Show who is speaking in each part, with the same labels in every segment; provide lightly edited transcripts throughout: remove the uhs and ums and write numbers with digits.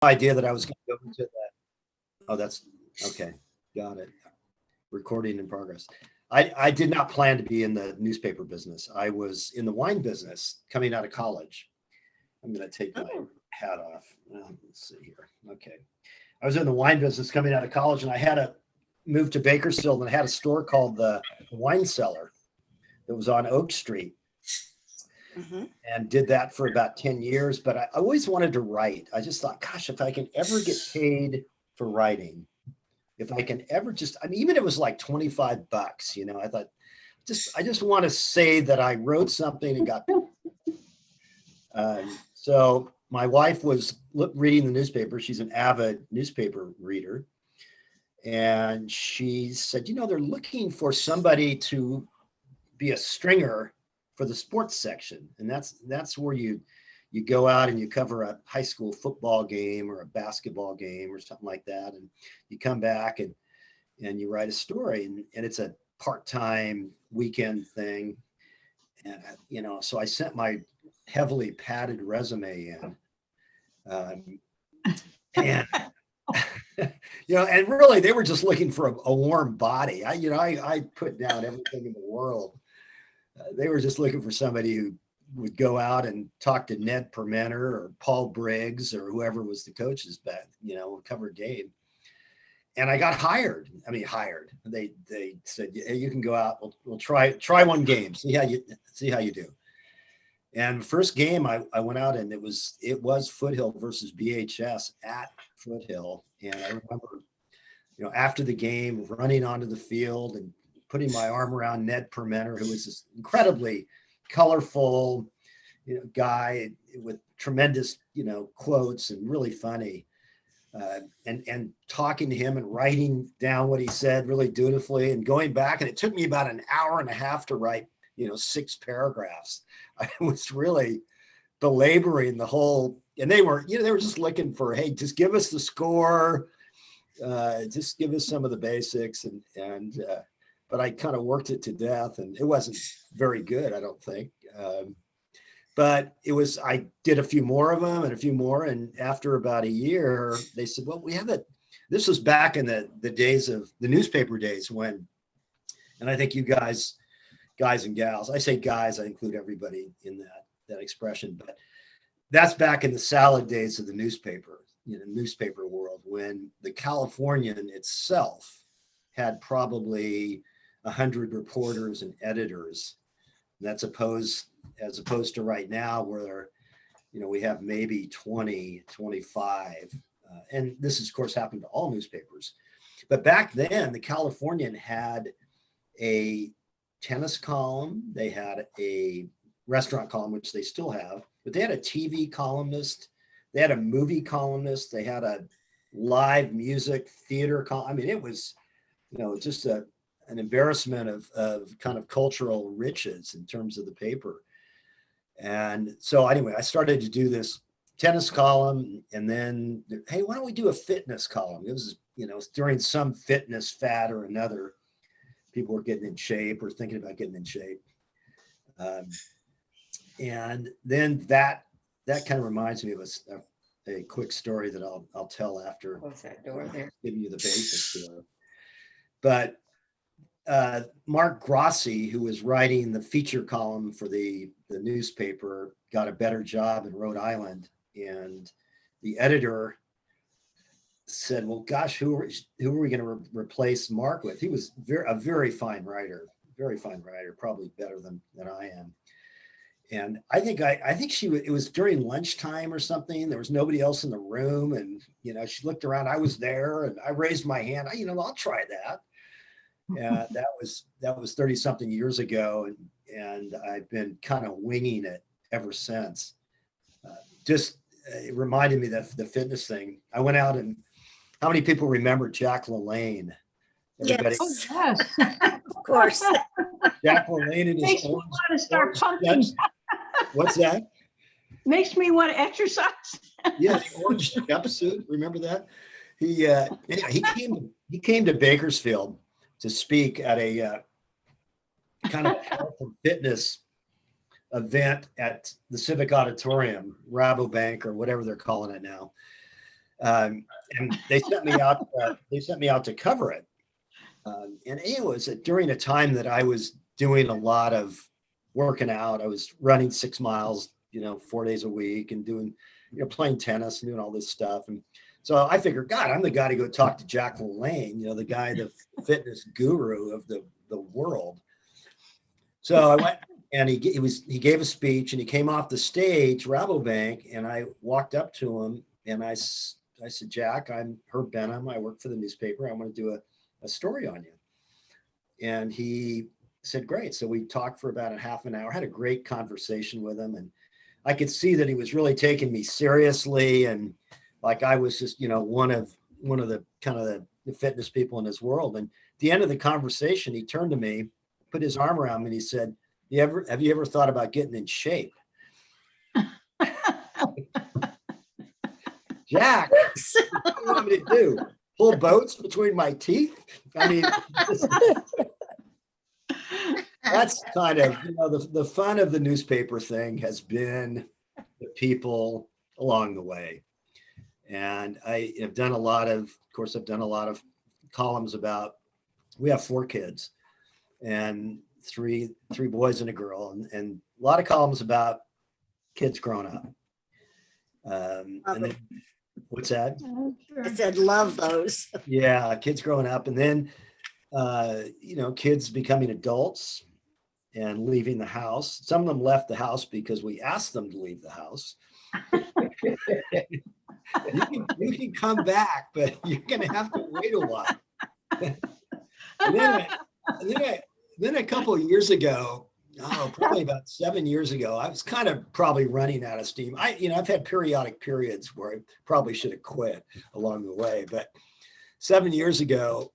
Speaker 1: idea that I was going to go into that. Oh, that's okay. Got it. Recording in progress. I did not plan to be in the newspaper business. I was in the wine business coming out of college. I'm going to take my
Speaker 2: Oh,
Speaker 1: hat off. Let's see here. Okay. I was in the wine business coming out of college, and I had to move to Bakersfield and I had a store called the Wine Cellar that was on Oak Street
Speaker 2: hmm
Speaker 1: and did that for about 10 years. But I always wanted to write. I just thought, gosh, if I can ever get paid for writing, if I can ever just, I mean, even if it was like 25 bucks, I thought, I just want to say that I wrote something and got, so my wife was reading the newspaper. She's an avid newspaper reader. And she said, they're looking for somebody to be a stringer for the sports section. And that's where you go out and you cover a high school football game or a basketball game or something like that. And you come back and you write a story and it's a part-time weekend thing. And, so I sent my heavily padded resume in. And, and really they were just looking for a warm body. I put down everything in the world. They were just looking for somebody who would go out and talk to Ned Permenter or Paul Briggs or whoever was the coaches back, cover game. And I got hired. I mean, hired. They said, hey, you can go out. We'll try one game. See how you do. And first game I went out and it was Foothill versus BHS at Foothill. And I remember, after the game running onto the field and putting my arm around Ned Permenter, who was this incredibly colorful, guy with tremendous, quotes and really funny. And talking to him and writing down what he said really dutifully and going back. And it took me about an hour and a half to write, 6 paragraphs. I was really belaboring the whole, and they were just looking for, hey, just give us the score. Just give us some of the basics. But I kind of worked it to death and it wasn't very good, I don't think. But I did a few more of them and a few more. And after about a year, they said, well, this was back in the days of the newspaper days when, and I think you guys and gals, I say guys, I include everybody in that expression, but that's back in the salad days of the newspaper, newspaper world, when the Californian itself had probably 100 reporters and editors. That's as opposed to right now where, we have maybe 20, 25. And this, of course, happened to all newspapers. But back then, the Californian had a tennis column. They had a restaurant column, which they still have. But they had a TV columnist. They had a movie columnist. They had a live music theater column. I mean, it was, just an embarrassment of kind of cultural riches in terms of the paper. And so anyway, I started to do this tennis column and then, hey, why don't we do a fitness column? It was, during some fitness fad or another, people were getting in shape or thinking about getting in shape. And then that kind of reminds me of a quick story that I'll tell after.
Speaker 2: close that door there.
Speaker 1: Giving you the basics here. But Mark Grossi, who was writing the feature column for the newspaper, got a better job in Rhode Island. And the editor said, well, gosh, who are we going to replace Mark with? He was a very fine writer, probably better than I am. And I think it was during lunchtime or something. There was nobody else in the room. And, she looked around, I was there and I raised my hand. I'll try that. And that was 30 something years ago. And I've been kind of winging it ever since. It reminded me that the fitness thing. I went out and how many people remember Jack LaLanne? Everybody.
Speaker 2: Yes.
Speaker 3: Oh, yes.
Speaker 2: Of course.
Speaker 1: Jack LaLanne and his
Speaker 3: Makes me
Speaker 1: orange.
Speaker 3: want to start pumping.
Speaker 1: What's that?
Speaker 3: Makes me want to exercise.
Speaker 1: Yeah, the orange jumpsuit. Remember that? He came to Bakersfield to speak at a kind of health and fitness event at the Civic Auditorium, Rabobank or whatever they're calling it now. And they sent me out. They sent me out to cover it. And it was during a time that I was doing a lot of working out. I was running 6 miles, 4 days a week, and doing, playing tennis and doing all this stuff. And so I figured, God, I'm the guy to go talk to Jack LaLanne, the guy, the fitness guru of the world. So I went, and he gave a speech, and he came off the stage, Rabobank, and I walked up to him, and I said, Jack, I'm Herb Benham. I work for the newspaper. I want to do a story on you. And he said, great. So we talked for about a half an hour, had a great conversation with him. And I could see that he was really taking me seriously. And like I was just, one of the kind of the fitness people in his world. And at the end of the conversation, he turned to me, put his arm around me, and he said, have you ever thought about getting in shape? Jack, what do you want me to do? Pull boats between my teeth? I mean, that's kind of, the fun of the newspaper thing has been the people along the way. And I have done a lot of columns about, we have 4 kids and three boys and a girl, and a lot of columns about kids growing up. And then, what's that?
Speaker 2: I said, love those.
Speaker 1: Yeah, kids growing up, and then kids becoming adults and leaving the house. Some of them left the house because we asked them to leave the house. You can come back, but you're going to have to wait a while. and then a couple of years ago, probably about 7 years ago, I was kind of probably running out of steam. I've had periodic periods where I probably should have quit along the way, but 7 years ago,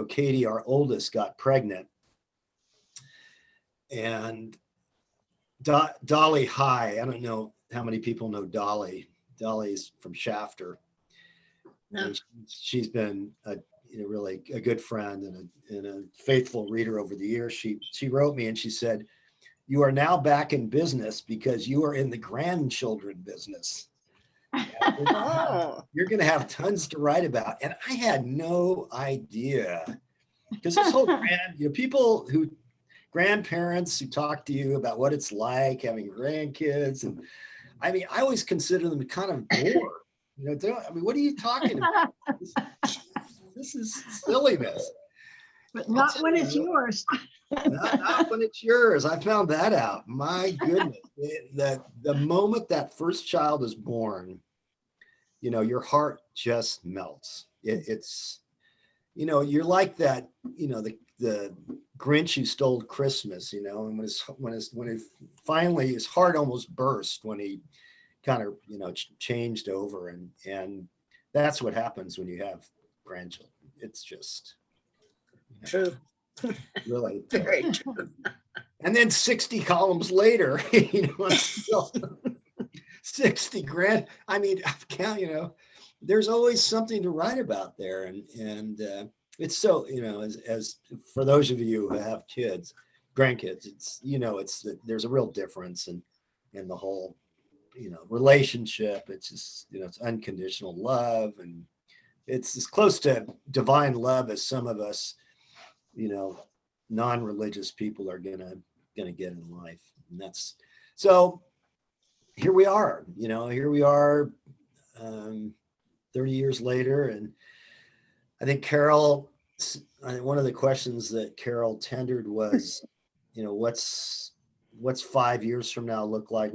Speaker 1: Katie, our oldest, got pregnant, and Dolly High. I don't know how many people know Dolly. Dolly's from Shafter. No. She's been really a good friend and a faithful reader over the years. She wrote me and she said, "You are now back in business because you are in the grandchildren business. You're going to have tons to write about." And I had no idea, because this whole grandparents who talk to you about what it's like having grandkids, and I mean, I always consider them kind of bored. What are you talking about? This is silliness.
Speaker 3: But not when it's yours.
Speaker 1: Not when it's yours. I found that out. My goodness. The moment that first child is born, your heart just melts. It's, you're like that, the Grinch who stole Christmas, and when it finally, his heart almost burst when he kind of, changed over. And that's what happens when you have grandchildren. It's just
Speaker 2: true.
Speaker 1: Really
Speaker 2: Very true.
Speaker 1: And then 60 columns later, 60 grand. I mean, there's always something to write about there. And it's so, as for those of you who have grandkids, it's there's a real difference in the whole, relationship. It's just, it's unconditional love, and it's as close to divine love as some of us, non-religious people are gonna get in life. And that's, so here we are, 30 years later. And I think one of the questions that Carol tendered was, what's 5 years from now look like?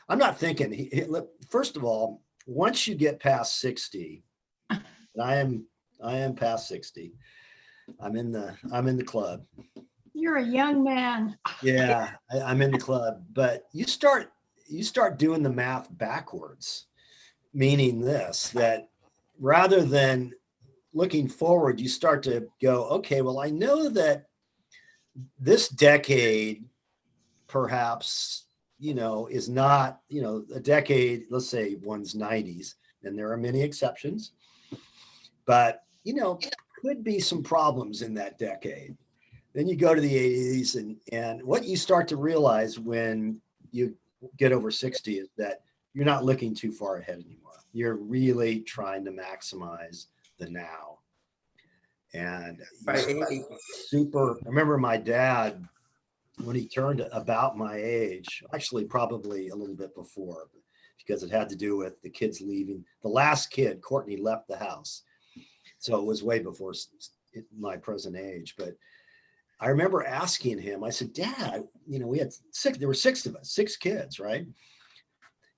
Speaker 1: I'm not thinking, first of all, once you get past 60, and I am past 60, I'm in the club.
Speaker 3: You're a young man.
Speaker 1: Yeah, I'm in the club, but you start doing the math backwards, meaning this, that rather than looking forward, you start to go, okay, well, I know that this decade perhaps, is not, a decade, let's say one's 90s, and there are many exceptions, but, could be some problems in that decade. Then you go to the 80s, and what you start to realize when you get over 60 is that you're not looking too far ahead anymore. You're really trying to maximize the now. And
Speaker 2: Right.
Speaker 1: super, I remember my dad, when he turned about my age, actually probably a little bit before, because it had to do with the kids leaving. The last kid, Courtney, left the house. So it was way before my present age. But I remember asking him, I said, Dad, we had there were 6 of us, 6 kids, right?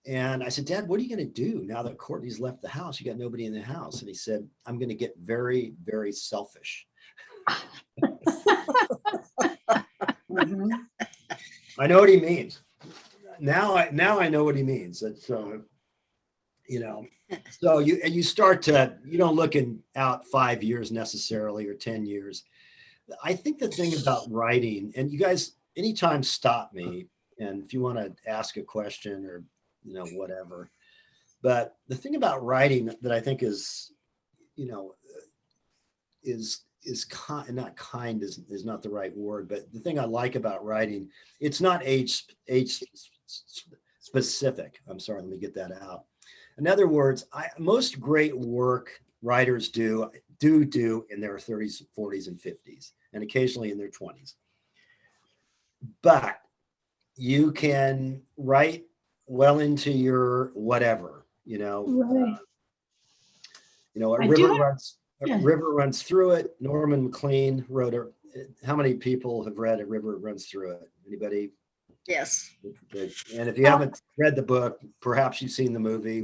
Speaker 1: And I said, Dad, what are you going to do now that Courtney's left the house? You got nobody in the house. And he said, I'm going to get very, very selfish.
Speaker 2: Mhm.
Speaker 1: I know what he means. Now I know what he means. So, so you start to, you don't looking out 5 years necessarily or 10 years. I think the thing about writing, and you guys, anytime stop me, and if you want to ask a question or, whatever. But the thing about writing that I think is, not kind is not the right word, but the thing I like about writing, it's not age specific. I'm sorry, let me get that out. In other words, most great work writers do in their 30s, 40s, and 50s, and occasionally in their 20s. But you can write well into your whatever,
Speaker 3: Right.
Speaker 1: A
Speaker 3: I
Speaker 1: river
Speaker 3: do have,
Speaker 1: runs. A
Speaker 3: yeah.
Speaker 1: river runs through it. Norman MacLean wrote a. How many people have read A River Runs Through It? Anybody?
Speaker 2: Yes.
Speaker 1: And if you haven't read the book, perhaps you've seen the movie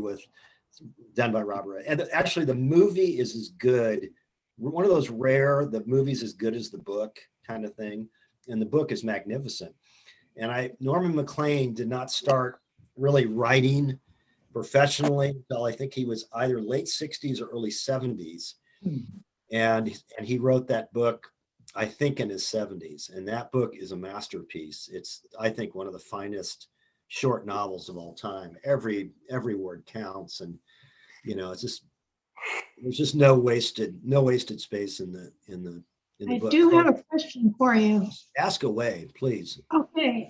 Speaker 1: done by Robert. And actually, the movie is as good. One of those rare, the movie's as good as the book kind of thing. And the book is magnificent. And Norman MacLean did not start really writing professionally until I think he was either late 60s or early 70s. And he wrote that book, I think, in his 70s. And that book is a masterpiece. It's, I think, one of the finest short novels of all time. Every word counts. And, there's just no wasted space in the
Speaker 3: I
Speaker 1: book.
Speaker 3: do have a question for you.
Speaker 1: Ask away, please.
Speaker 3: Okay.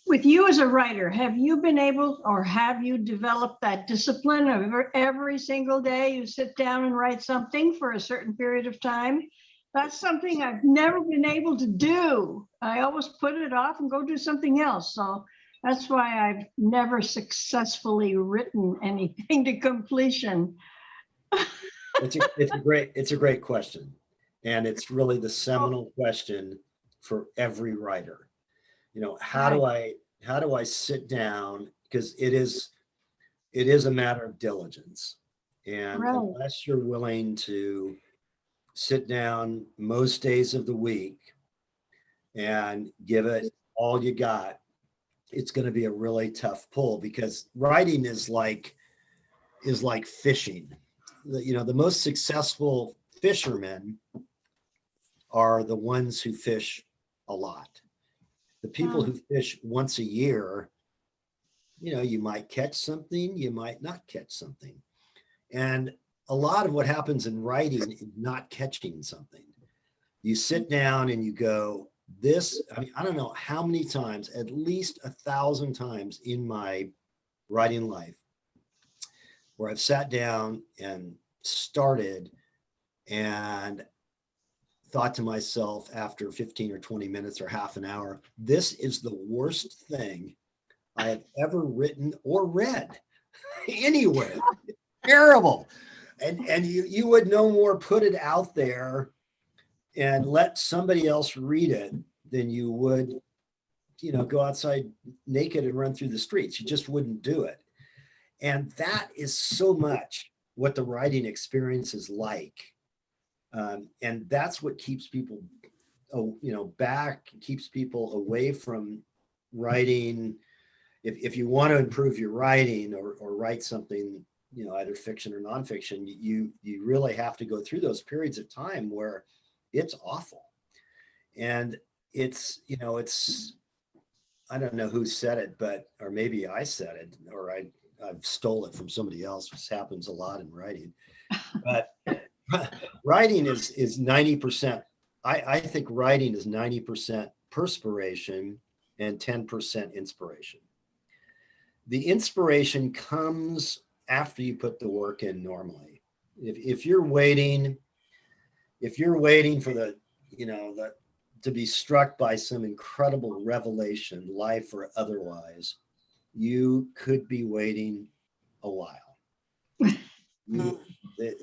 Speaker 3: With you as a writer, have you been able, or have you developed that discipline of every single day you sit down and write something for a certain period of time? That's something I've never been able to do. I always put it off and go do something else. So that's why I've never successfully written anything to completion.
Speaker 1: It's a great question. And it's really the seminal question for every writer. How do I sit down? Because it is a matter of diligence. And
Speaker 3: Right.
Speaker 1: unless you're willing to sit down most days of the week and give it all you got, it's going to be a really tough pull, because writing is like fishing. The most successful fishermen are the ones who fish a lot. The people who fish once a year, you might catch something, you might not catch something. And a lot of what happens in writing is not catching something. You sit down and you go, I don't know how many times, at least 1,000 times in my writing life, where I've sat down and started and thought to myself after 15 or 20 minutes or half an hour, this is the worst thing I have ever written or read anywhere. Terrible. And you would no more put it out there and let somebody else read it than you would, go outside naked and run through the streets. You just wouldn't do it. And that is so much what the writing experience is like. And that's what keeps people, back, keeps people away from writing. If you want to improve your writing or write something, either fiction or nonfiction, you really have to go through those periods of time where it's awful. And it's, I don't know who said it, or maybe I said it, or I've stole it from somebody else. This happens a lot in writing, but writing is 90%. I think writing is 90% perspiration and 10% inspiration. the inspiration comes after you put the work in normally. If you're waiting, for the, to be struck by some incredible revelation, life or otherwise, you could be waiting a while.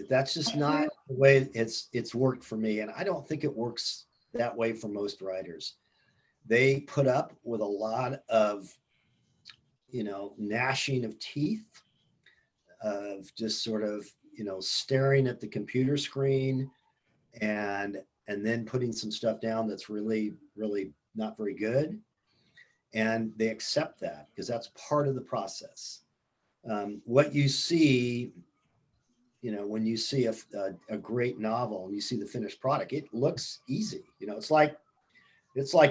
Speaker 1: That's just not the way it's worked for me. And I don't think it works that way for most writers. They put up with a lot of, gnashing of teeth, of just sort of, staring at the computer screen and then putting some stuff down that's really, really not very good. And they accept that because that's part of the process. What you see, when you see a great novel and you see the finished product, it looks easy. It's like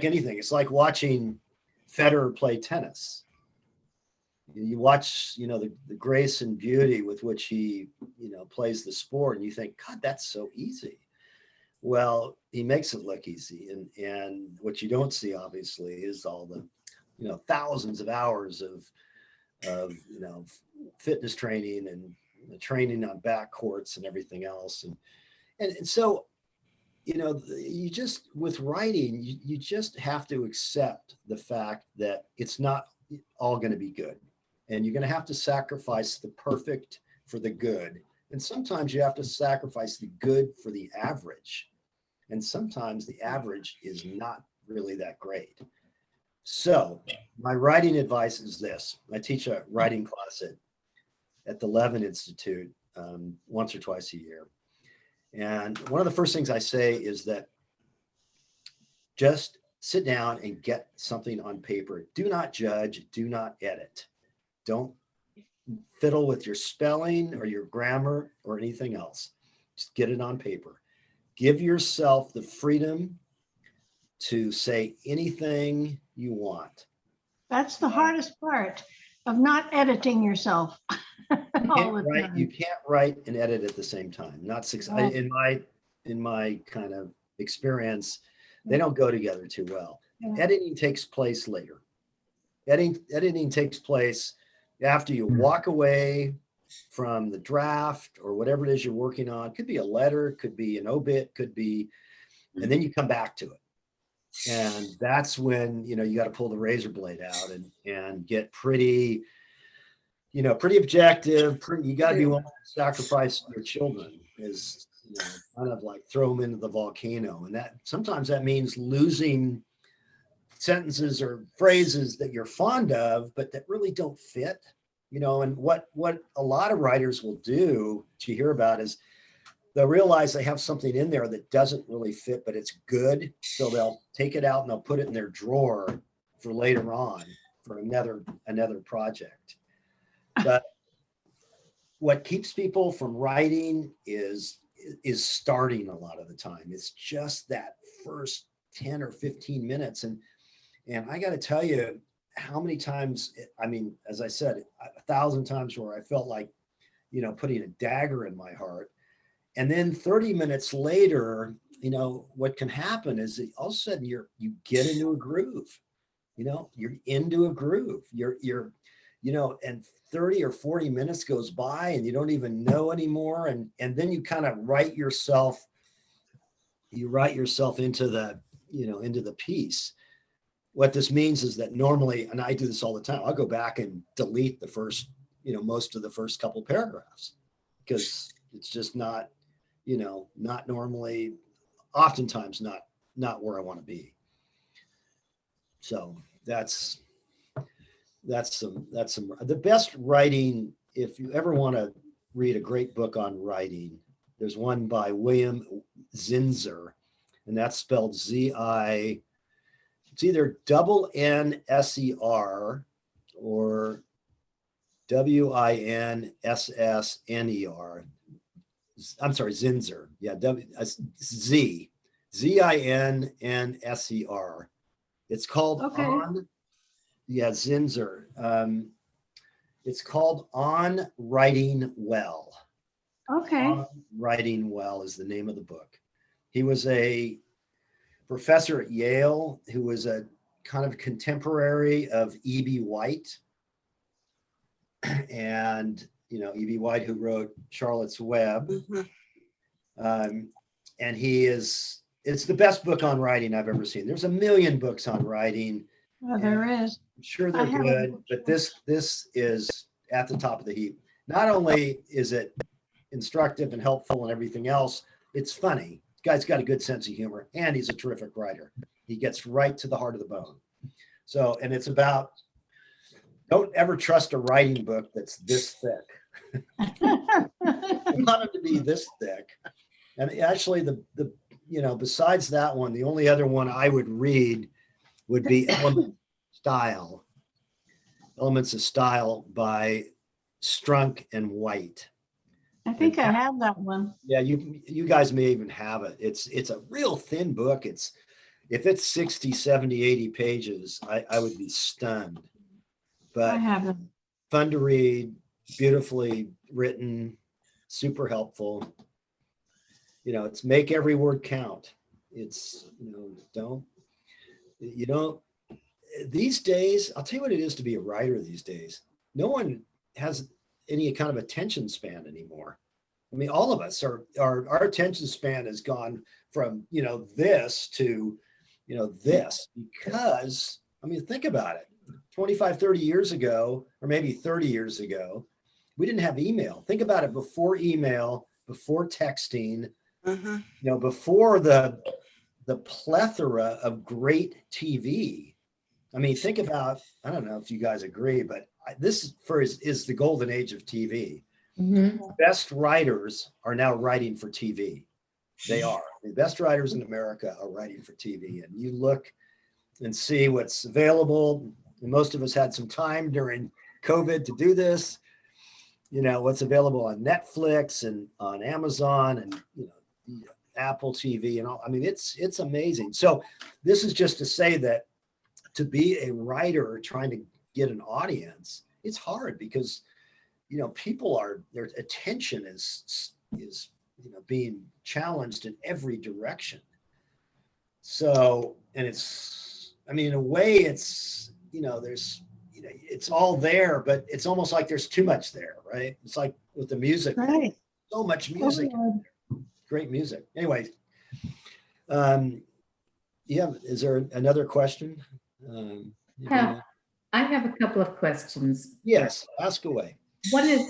Speaker 1: anything. It's like watching Federer play tennis. You watch, the grace and beauty with which he, plays the sport, and you think, God, that's so easy. Well, he makes it look easy. And what you don't see, obviously, is all the, thousands of hours of fitness training and training on back courts and everything else. And so, you just, with writing, you just have to accept the fact that it's not all going to be good. And you're going to have to sacrifice the perfect for the good. And sometimes you have to sacrifice the good for the average. And sometimes the average is not really that great. So my writing advice is this. I teach a writing class at the Levin Institute once or twice a year. And one of the first things I say is that just sit down and get something on paper. Do not judge, do not edit. Don't fiddle with your spelling or your grammar or anything else. Just get it on paper. Give yourself the freedom to say anything you want.
Speaker 3: That's the hardest part of not editing yourself.
Speaker 1: You can't write and edit at the same time. Not six.
Speaker 3: Right.
Speaker 1: In my kind of experience, they don't go together too well.
Speaker 3: Yeah.
Speaker 1: Editing takes place later. Editing takes place after you walk away from the draft or whatever it is you're working on. Could be a letter, could be an obit, could be, and then you come back to it. And that's when, you got to pull the razor blade out and get pretty objective. You got to be willing to sacrifice your children, is, kind of like throw them into the volcano. And that sometimes that means losing sentences or phrases that you're fond of, but that really don't fit, and what a lot of writers will do, that you hear about, is they'll realize they have something in there that doesn't really fit, but it's good. So they'll take it out and they'll put it in their drawer for later on for another project. But what keeps people from writing is starting a lot of the time. It's just that first 10 or 15 minutes. And I got to tell you how many times, as I said, 1,000 times where I felt like, putting a dagger in my heart. And then 30 minutes later, what can happen is that all of a sudden you get into a groove, you're into a groove, and 30 or 40 minutes goes by and you don't even know anymore. And then you kind of write yourself into the piece. What this means is that normally, and I do this all the time, I'll go back and delete the first, most of the first couple paragraphs, because it's just not, not normally, oftentimes not where I want to be. So that's the best writing. If you ever want to read a great book on writing, there's one by William Zinsser, and that's spelled Z-I, it's either double N-S-E-R or W-I-N-S-S-N-E-R. I'm sorry, Zinsser. Yeah, Z-I-N-N-S-E-R. It's called Zinsser. It's called On Writing Well.
Speaker 3: Okay.
Speaker 1: On Writing Well is the name of the book. He was a professor at Yale who was a kind of contemporary of E.B. White. and E.B. White, who wrote Charlotte's Web.
Speaker 2: Mhm.
Speaker 1: And it's the best book on writing I've ever seen. There's a million books on writing.
Speaker 3: Oh, there is.
Speaker 1: I'm sure
Speaker 3: I
Speaker 1: they're
Speaker 3: have a
Speaker 1: good,
Speaker 3: book.
Speaker 1: but this is at the top of the heap. Not only is it instructive and helpful and everything else, it's funny. The guy's got a good sense of humor, and he's a terrific writer. He gets right to the heart of the bone. So, and it's about, don't ever trust a writing book that's this thick. I want it to be this thick. And actually, the besides that one, the only other one I would read would be Elements of Style by Strunk and White.
Speaker 3: I think I have that one.
Speaker 1: Yeah, you guys may even have it. It's a real thin book. If it's 60, 70, 80 pages, I would be stunned.
Speaker 3: I
Speaker 1: But
Speaker 3: have them.
Speaker 1: fun to read, beautifully written, super helpful. It's make every word count. It's, these days, I'll tell you what it is to be a writer these days. No one has any kind of attention span anymore. I mean, all of us our attention span has gone from, this to, this, because, I mean, think about it. 25, 30 years ago, or maybe 30 years ago, we didn't have email. Think about it, before email, before texting,
Speaker 2: Mhm.
Speaker 1: before the plethora of great TV. I mean, think about, I don't know if you guys agree, but this is the golden age of TV.
Speaker 4: Mhm.
Speaker 1: Best writers are now writing for TV. They are. The best writers in America are writing for TV. And you look and see what's available. And most of us had some time during COVID to do this. What's available on Netflix and on Amazon and, Apple TV and all. I mean, it's amazing. So this is just to say that to be a writer trying to get an audience, it's hard because, their attention is being challenged in every direction. So, and in a way it's, it's all there, but it's almost like there's too much there, right? It's like with the music,
Speaker 3: Right.
Speaker 1: so much music.
Speaker 3: Oh,
Speaker 1: Great music. Anyway, is there another question?
Speaker 4: Have- I have a couple of questions.
Speaker 1: Yes, ask away.
Speaker 4: One is,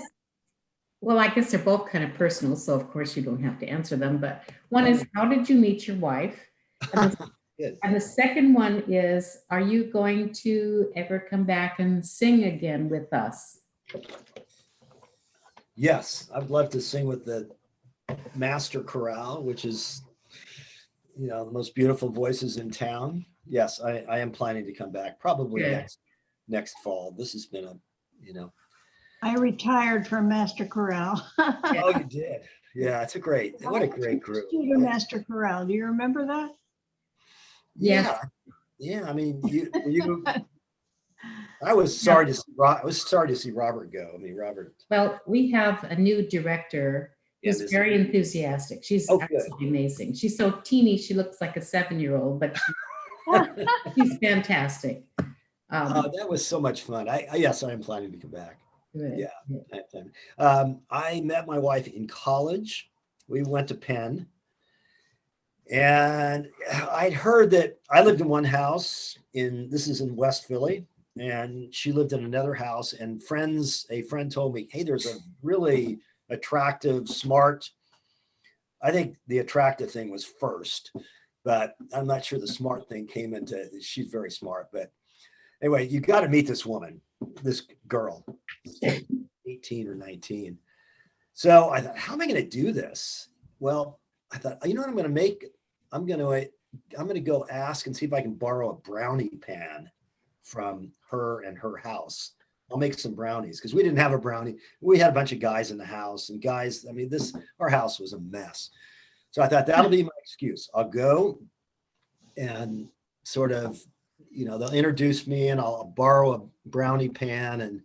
Speaker 4: well, I guess they're both kind of personal, so of course you don't have to answer them, but one is, how did you meet your wife?
Speaker 1: Good.
Speaker 4: And the second one is, are you going to ever come back and sing again with us?
Speaker 1: Yes, I'd love to sing with the Master Chorale, which is, the most beautiful voices in town. Yes, I am planning to come back probably
Speaker 4: Good.
Speaker 1: next fall. This has been
Speaker 3: I retired from Master Chorale.
Speaker 1: Oh, you did. Yeah, what a great group.
Speaker 3: Student Master Chorale. Do you remember that?
Speaker 1: Yeah. Yeah. I mean, I was sorry to see Robert go. I mean, Robert.
Speaker 4: Well, we have a new director who's
Speaker 1: this-
Speaker 4: very enthusiastic. She's
Speaker 1: Oh, good.
Speaker 4: absolutely amazing. She's so teeny, she looks like a 7-year-old, but she's fantastic.
Speaker 1: That was so much fun. Yes, I am planning to come back.
Speaker 4: Good.
Speaker 1: Yeah. I met my wife in college. We went to Penn. And I'd heard that I lived in one house this is in West Philly, and she lived in another house, and a friend told me, hey, there's a really attractive, smart, I think the attractive thing was first, but I'm not sure the smart thing came into, she's very smart, but anyway, you got to meet this woman, this girl, 18 or 19. So I thought, how am I going to do this? Well, I thought, you know what I'm going to make? I'm going to go ask and see if I can borrow a brownie pan from her and her house. I'll make some brownies because we didn't have a brownie. We had a bunch of guys in the house, and guys, I mean, our house was a mess. So I thought that'll be my excuse. I'll go and sort of, they'll introduce me and I'll borrow a brownie pan.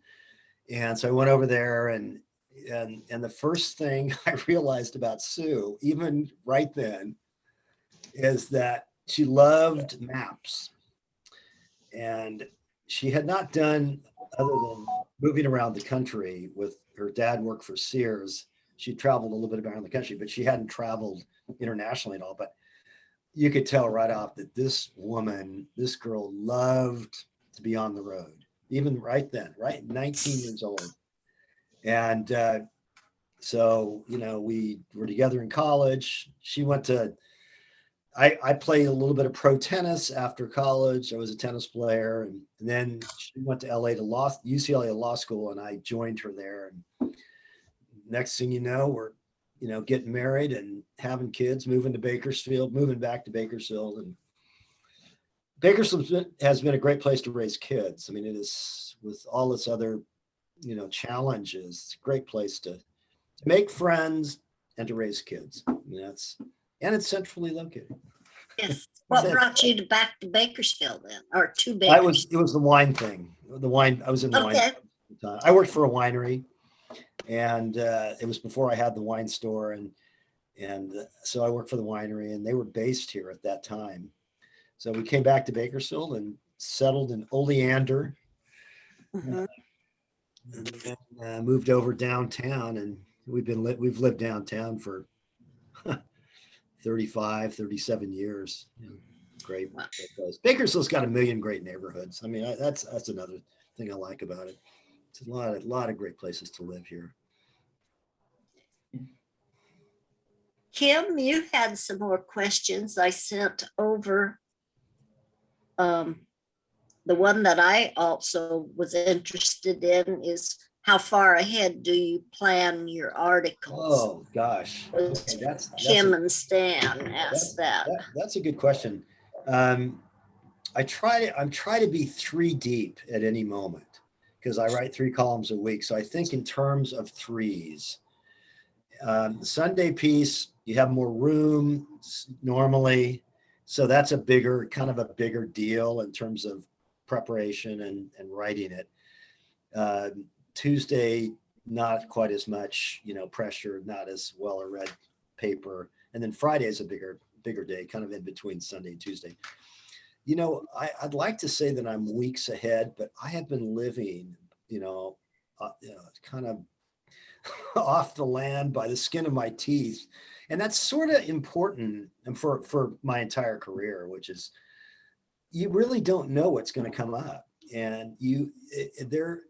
Speaker 1: And so I went over there and the first thing I realized about Sue, even right then, is that she loved maps. And she had not done other than moving around the country with her dad worked for Sears, she traveled a little bit around the country, but she hadn't traveled internationally at all. But you could tell right off that this woman, this girl loved to be on the road, even right then, right? 19 years old. And so, we were together in college. She went to, I played a little bit of pro tennis after college. I was a tennis player. And then she went to LA to UCLA law school, and I joined her there. And next thing you know, we're, getting married and having kids, moving back to Bakersfield. And Bakersfield has been a great place to raise kids. I mean, it is, with all its other, challenges, it's a great place to make friends and to raise kids. And it's centrally located.
Speaker 2: Yes. What brought you back to Bakersfield then, or to Bakersfield?
Speaker 1: It was the wine thing. I was in the wine.
Speaker 2: Okay.
Speaker 1: I worked for a winery, and it was before I had the wine store, and so I worked for the winery, and they were based here at that time. So we came back to Bakersfield and settled in Oleander,
Speaker 2: Mhm.
Speaker 1: and then moved over downtown, and we've lived downtown for 35, 37 years. Great,
Speaker 2: Wow.
Speaker 1: great place. Bakersfield's got a million great neighborhoods. I mean, that's another thing I like about it. It's a lot of great places to live here.
Speaker 2: Kim, you had some more questions I sent over. The one that I also was interested in is, how far ahead do you plan your articles?
Speaker 1: Oh gosh, okay, that's
Speaker 2: Kim and Stan asked that.
Speaker 1: That's a good question. I'm trying to be 3 deep at any moment, because I write 3 columns a week. So I think in terms of threes. The Sunday piece, you have more room normally, so that's kind of a bigger deal in terms of preparation and writing it. Tuesday, not quite as much, pressure, not as well a read paper. And then Friday is a bigger day, kind of in between Sunday and Tuesday. I'd like to say that I'm weeks ahead, but I have been living, kind of off the land by the skin of my teeth. And that's sort of important for my entire career, which is, you really don't know what's going to come up. And there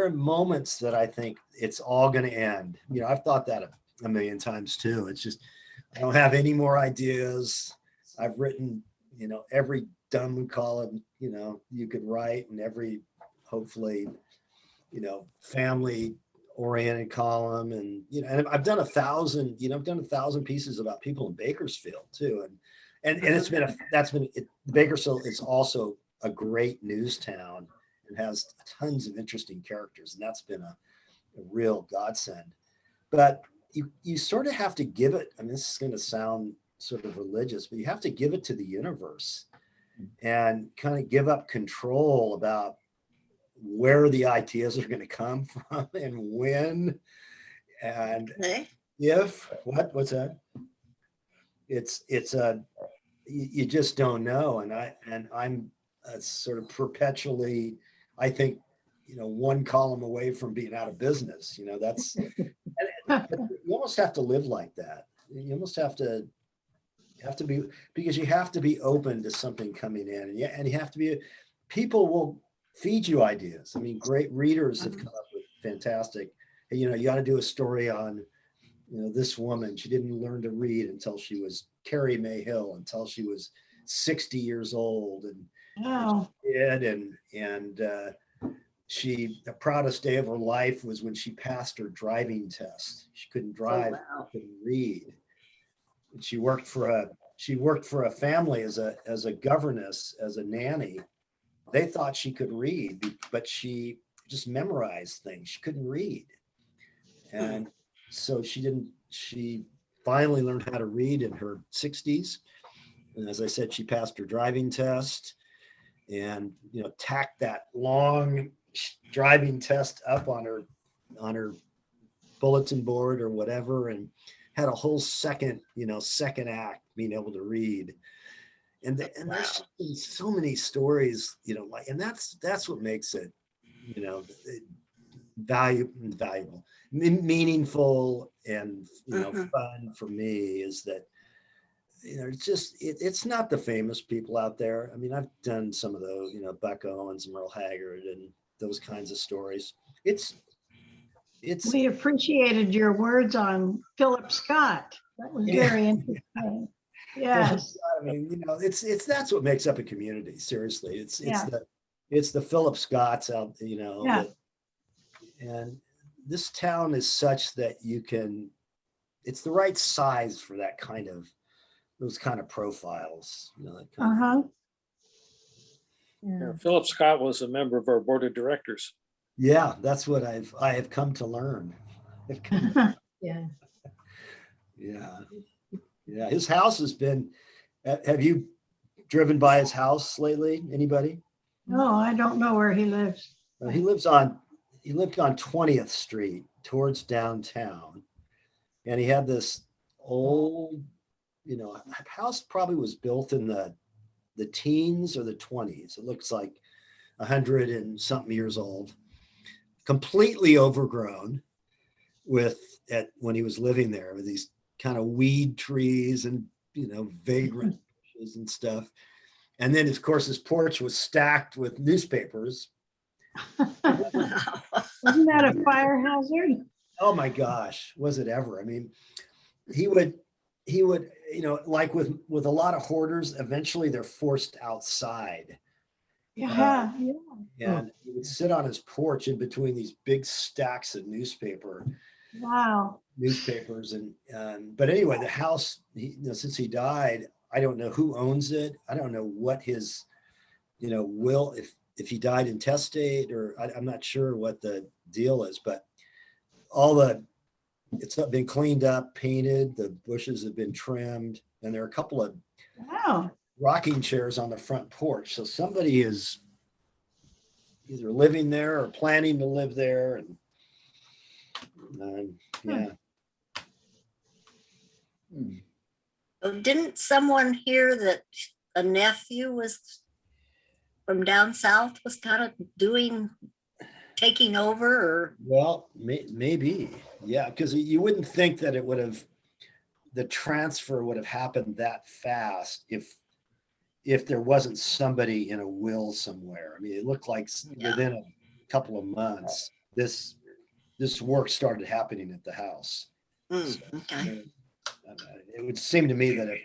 Speaker 1: are moments that I think it's all going to end. I've thought that a million times too. It's just, I don't have any more ideas. I've written, every dumb column, you could write, and every, hopefully, family oriented column. And, and I've done 1,000 pieces about people in Bakersfield too. And Bakersfield is also a great news town and has tons of interesting characters. And that's been a real godsend. But you sort of have to give it, I mean, this is going to sound sort of religious, but you have to give it to the universe and kind of give up control about where the ideas are going to come from and when, and
Speaker 2: Okay.
Speaker 1: if, what's that? You just don't know. And I'm sort of perpetually, I think, 1 column away from being out of business. That's, you almost have to live like that. You almost have to be, because you have to be open to something coming in, and you have to be, people will feed you ideas. I mean, great readers have come up with fantastic, you got to do a story on, this woman, she didn't learn to read until she was Carrie May Hill, until she was 60 years old. And
Speaker 3: Oh,
Speaker 1: the proudest day of her life was when she passed her driving test. She couldn't drive,
Speaker 2: wow.
Speaker 1: couldn't read. And she worked for a family as a governess, as a nanny. They thought she could read, but she just memorized things. She couldn't read. And so she finally learned how to read in her 60s. And as I said, she passed her driving test and, tacked that long driving test up on her bulletin board or whatever, and had a whole second act being able to read. And there's been so many stories, and that's what makes it you know, valuable, meaningful, and, you know,
Speaker 2: Mhm.
Speaker 1: fun for me is that, you know, it's just, it's not the famous people out there. I mean, I've done some of those, you know, Buck Owens and Merle Haggard and those kinds of stories. It's
Speaker 3: We appreciated your words on Philip Scott. That was
Speaker 1: Yeah.
Speaker 3: very interesting. Yes,
Speaker 1: I mean, you know, it's that's what makes up a community. Seriously,
Speaker 3: Yeah.
Speaker 1: it's the Philip Scotts out, you know,
Speaker 3: Yeah.
Speaker 1: and this town is such that it's the right size for that kind of, those kind of profiles, you know, that kind of,
Speaker 3: uh-huh.
Speaker 4: Yeah.
Speaker 5: Philip Scott was a member of our board of directors.
Speaker 1: yeah, that's what I have come to learn.
Speaker 4: Yeah.
Speaker 1: Yeah. Yeah. His house has been, have you driven by his house lately? Anybody?
Speaker 3: No, I don't know where he lives.
Speaker 1: He lived on 20th Street towards downtown. And he had this old, you know, house probably was built in the teens or the 20s. It looks like 100 and something years old, completely overgrown when he was living there, with these kind of weed trees and, you know, vagrant bushes and stuff. And then, of course, his porch was stacked with newspapers.
Speaker 2: Wow.
Speaker 3: Isn't that a fire hazard?
Speaker 1: Oh my gosh, was it ever? I mean, he would, you know, like with a lot of hoarders, eventually they're forced outside.
Speaker 3: Yeah,
Speaker 1: And he would sit on his porch in between these big stacks of
Speaker 3: wow.
Speaker 1: newspapers. And but anyway, the house, you know, since he died, I don't know who owns it. I don't know what his, you know, will, if he died intestate, or I'm not sure what the deal is, but it's been cleaned up, painted, the bushes have been trimmed, and there are a couple of
Speaker 3: Wow.
Speaker 1: rocking chairs on the front porch. So somebody is either living there or planning to live there. And yeah.
Speaker 2: Didn't someone hear that a nephew was from down south was kind of taking over, or?
Speaker 1: Well, maybe. Yeah. Because you wouldn't think that the transfer would have happened that fast if there wasn't somebody in a will somewhere. I mean, it looked like
Speaker 2: Yeah.
Speaker 1: within a couple of months, this work started happening at the house.
Speaker 2: Okay.
Speaker 1: It would seem to me that if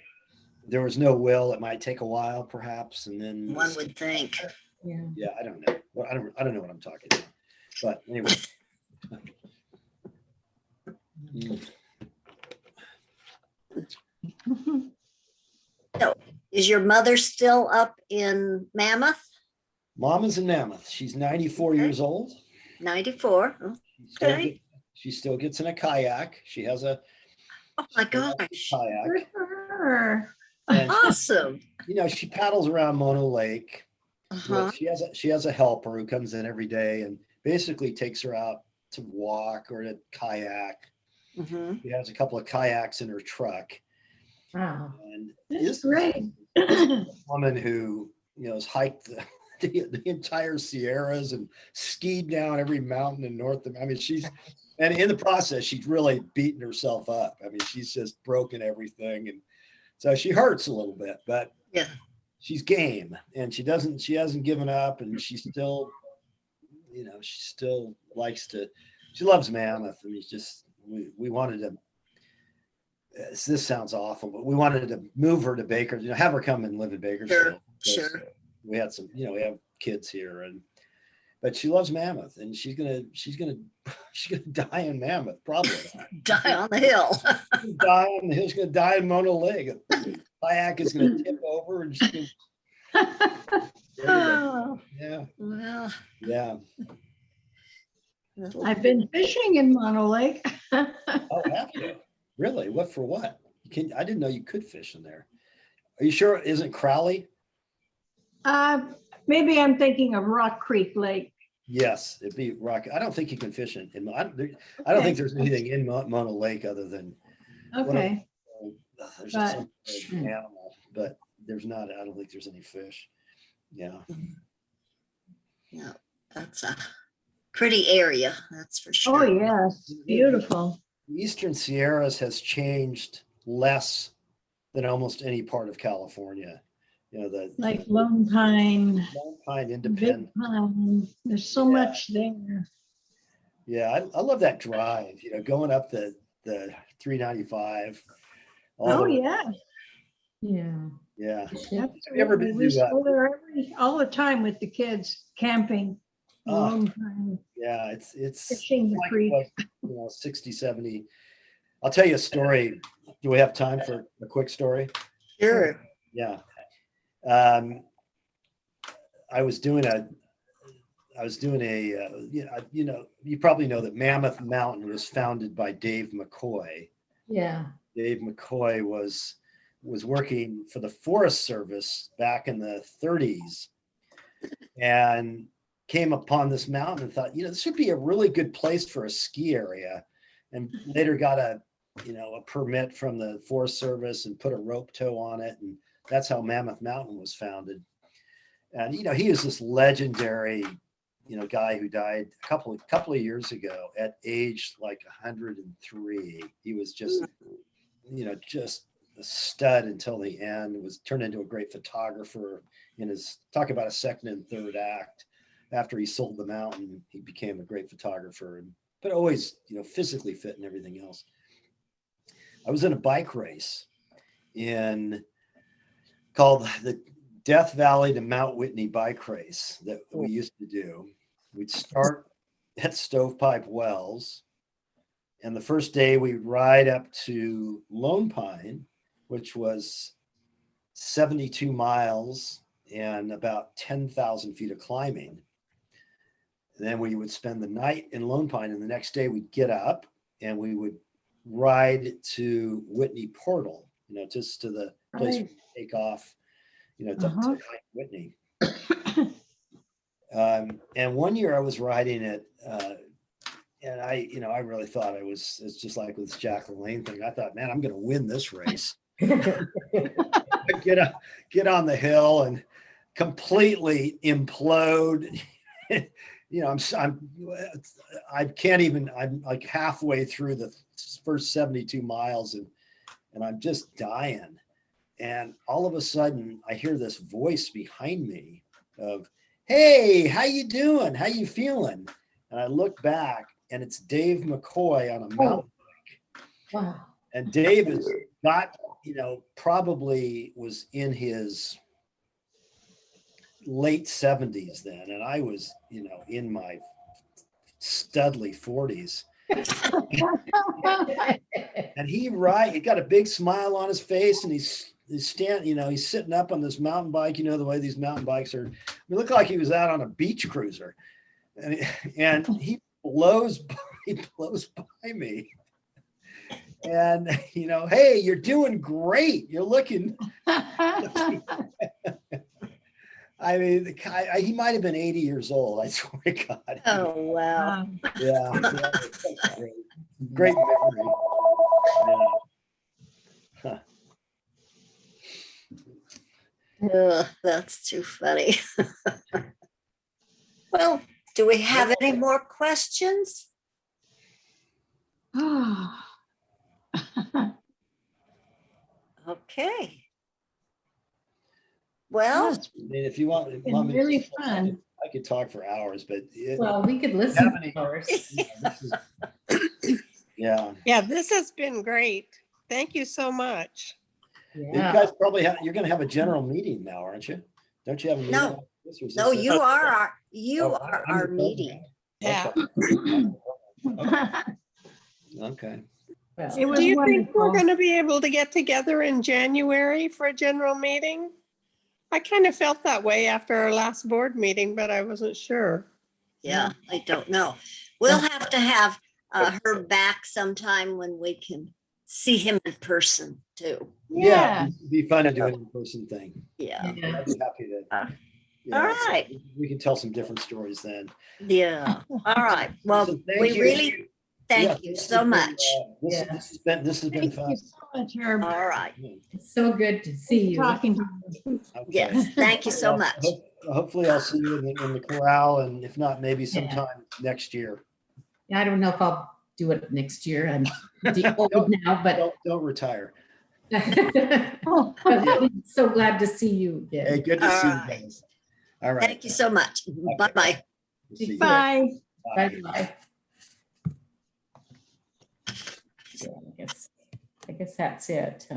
Speaker 1: there was no will, it might take a while, perhaps, and then
Speaker 2: One would think.
Speaker 4: Yeah.
Speaker 1: yeah, I don't know. Well, I don't know what I'm talking about. But anyway.
Speaker 2: Is your mother still up in Mammoth?
Speaker 1: Mama's in Mammoth. She's 94
Speaker 2: Okay.
Speaker 1: years old.
Speaker 2: 94. Okay.
Speaker 1: She still gets in a kayak. She has a
Speaker 2: Oh my
Speaker 1: kayak.
Speaker 3: Good for her.
Speaker 1: And
Speaker 2: Awesome.
Speaker 1: you know, she paddles around Mono Lake.
Speaker 2: Uh-huh.
Speaker 1: She has a helper who comes in every day and basically takes her out to walk or to kayak.
Speaker 2: Mhm.
Speaker 1: She has a couple of kayaks in her truck.
Speaker 4: Wow.
Speaker 1: And
Speaker 3: That's
Speaker 1: this
Speaker 3: great.
Speaker 1: woman who, you know, has hiked the entire Sierras and skied down every mountain in North. I mean, and in the process, she's really beaten herself up. I mean, she's just broken everything. And so she hurts a little bit, but
Speaker 2: Yeah.
Speaker 1: she's game, and she hasn't given up, and she still, you know, she still she loves Mammoth. I mean, it's just, we wanted to, this sounds awful, but we wanted to move her to Bakersfield, you know, have her come and live in Bakersfield.
Speaker 2: Sure.
Speaker 1: We had some, you know, we have kids here, but she loves Mammoth, and she's gonna die in Mammoth, probably.
Speaker 2: Die on the hill.
Speaker 1: Die on the hill. She's gonna die in Mono Lake. Kayak is gonna tip over, and she's gonna,
Speaker 2: Oh,
Speaker 1: yeah,
Speaker 2: well,
Speaker 1: yeah.
Speaker 3: I've been fishing in Mono Lake.
Speaker 1: Oh, have you? Really? What for what? I didn't know you could fish in there. Are you sure it isn't Crowley?
Speaker 3: Maybe I'm thinking of Rock Creek Lake.
Speaker 1: Yes, it'd be rock. I don't think you can fish I don't think there's anything in Mono Lake other than
Speaker 3: Okay.
Speaker 1: there's
Speaker 3: But-
Speaker 1: some animal, but there's not. I don't think there's any fish. Yeah.
Speaker 2: no, that's Pretty area, that's for
Speaker 3: Oh,
Speaker 2: sure.
Speaker 3: yes, beautiful.
Speaker 1: The Eastern Sierras has changed less than almost any part of California. You know, the
Speaker 3: Like Lone Pine,
Speaker 1: Lone Pine
Speaker 3: Big
Speaker 1: Independent.
Speaker 3: Pine, there's so
Speaker 1: Yeah.
Speaker 3: much there.
Speaker 1: Yeah, I love that drive, you know, going up the 395. All
Speaker 3: Oh,
Speaker 1: the way.
Speaker 3: yeah,
Speaker 4: Yeah.
Speaker 1: Yeah.
Speaker 4: Should-
Speaker 1: Have you ever
Speaker 3: absolutely.
Speaker 1: been
Speaker 3: We
Speaker 1: to,
Speaker 3: go there all the time with the kids, camping,
Speaker 1: Oh.
Speaker 3: Lone Pine,
Speaker 1: yeah, it's
Speaker 3: fishing the
Speaker 1: like it
Speaker 3: creek.
Speaker 1: was, you know, 60, 70. I'll tell you a story. Do we have time for a quick story?
Speaker 2: Sure.
Speaker 1: Yeah. Um, I was doing a, you know, you probably know that Mammoth Mountain was founded by Dave McCoy.
Speaker 4: Yeah.
Speaker 1: Dave McCoy was working for the Forest Service back in the 30s and came upon this mountain and thought, you know, this would be a really good place for a ski area, and later got a permit from the Forest Service and put a rope tow on it, and that's how Mammoth Mountain was founded. And you know, he was this legendary, you know, guy who died a couple of years ago at age like 103. He was just, you know, just a stud until the end. Was turned into a great photographer in his, talk about a second and third act. After he sold the mountain, he became a great photographer, but always, you know, physically fit and everything else. I was in a bike race called the Death Valley to Mount Whitney bike race that we used to do. We'd start at Stovepipe Wells, and the first day we'd ride up to Lone Pine, which was 72 miles and about 10,000 feet of climbing. And then we would spend the night in Lone Pine, and the next day we'd get up and we would ride to Whitney Portal, you know, just to the place where we take off, you know, to Whitney. And one year I was riding it, and I really thought it's just like with this Jack LaLanne thing. I thought, man, I'm going to win this race. Get on the hill and completely implode. You know, I can't even, I'm like halfway through the first 72 miles and I'm just dying. And all of a sudden I hear this voice behind me of, "Hey, how you doing? How you feeling?" And I look back and it's Dave McCoy on a mountain bike.
Speaker 4: Wow.
Speaker 1: And Dave has got, you know, probably was in his late 70s then, and I was, you know, in my studly 40s. And he got a big smile on his face, and he's sitting up on this mountain bike. You know the way these mountain bikes are. It looked like he was out on a beach cruiser, and he blows by me. And you know, "Hey, you're doing great. You're looking." I mean, the guy, he might have been 80 years old. I swear to God.
Speaker 2: Oh, wow.
Speaker 1: Yeah. Great memory. Yeah. Huh.
Speaker 2: Ugh, that's too funny. Well, do we have any more questions? Okay. Well,
Speaker 3: That's
Speaker 1: I mean, if you want me
Speaker 3: been
Speaker 1: to-
Speaker 3: really fun.
Speaker 1: I could talk for hours, but
Speaker 4: Well, we could listen for hours.
Speaker 1: yeah.
Speaker 6: Yeah, this has been great. Thank you so much.
Speaker 1: You
Speaker 4: Yeah.
Speaker 1: guys probably you're going to have a general meeting now, aren't you? Don't you have a meeting?
Speaker 2: No.
Speaker 1: like this, or is
Speaker 2: no,
Speaker 1: this it?
Speaker 2: you are
Speaker 1: I'm
Speaker 2: our
Speaker 1: the
Speaker 2: meeting.
Speaker 6: Yeah.
Speaker 1: Okay.
Speaker 4: Well,
Speaker 3: It was
Speaker 6: Do you think we're
Speaker 3: wonderful.
Speaker 6: going to be able to get together in January for a general meeting? I kind of felt that way after our last board meeting, but I wasn't sure.
Speaker 2: Yeah, I don't know. We'll have to have her back sometime when we can see him in person too.
Speaker 3: Yeah.
Speaker 1: It'd be fun to do an in-person thing.
Speaker 2: Yeah.
Speaker 4: yeah.
Speaker 1: I'd be happy to.
Speaker 2: Uh,
Speaker 1: yeah,
Speaker 2: all
Speaker 1: so
Speaker 2: right.
Speaker 1: we can tell some different stories then.
Speaker 2: Yeah. All right. Well,
Speaker 1: So thank
Speaker 2: we
Speaker 1: you.
Speaker 2: really, Thank you so much.
Speaker 1: This has been
Speaker 3: Thank
Speaker 1: fun.
Speaker 3: you so much, Herb.
Speaker 2: All right.
Speaker 4: It's so good to see you.
Speaker 3: Talking to you.
Speaker 1: Okay.
Speaker 2: Yes, thank you so
Speaker 1: Well,
Speaker 2: much.
Speaker 1: Hopefully I'll see you in the corral, and if not, maybe sometime next year.
Speaker 4: I don't know if I'll do it next year. I'm old now, but
Speaker 1: Don't retire.
Speaker 4: I'm so glad to see you
Speaker 1: Hey,
Speaker 4: again.
Speaker 1: good to see you
Speaker 2: All right.
Speaker 1: guys. All right.
Speaker 2: Thank you so much. Bye-bye.
Speaker 1: See you.
Speaker 3: Bye.
Speaker 1: Bye.
Speaker 4: Bye-bye. So I guess that's it.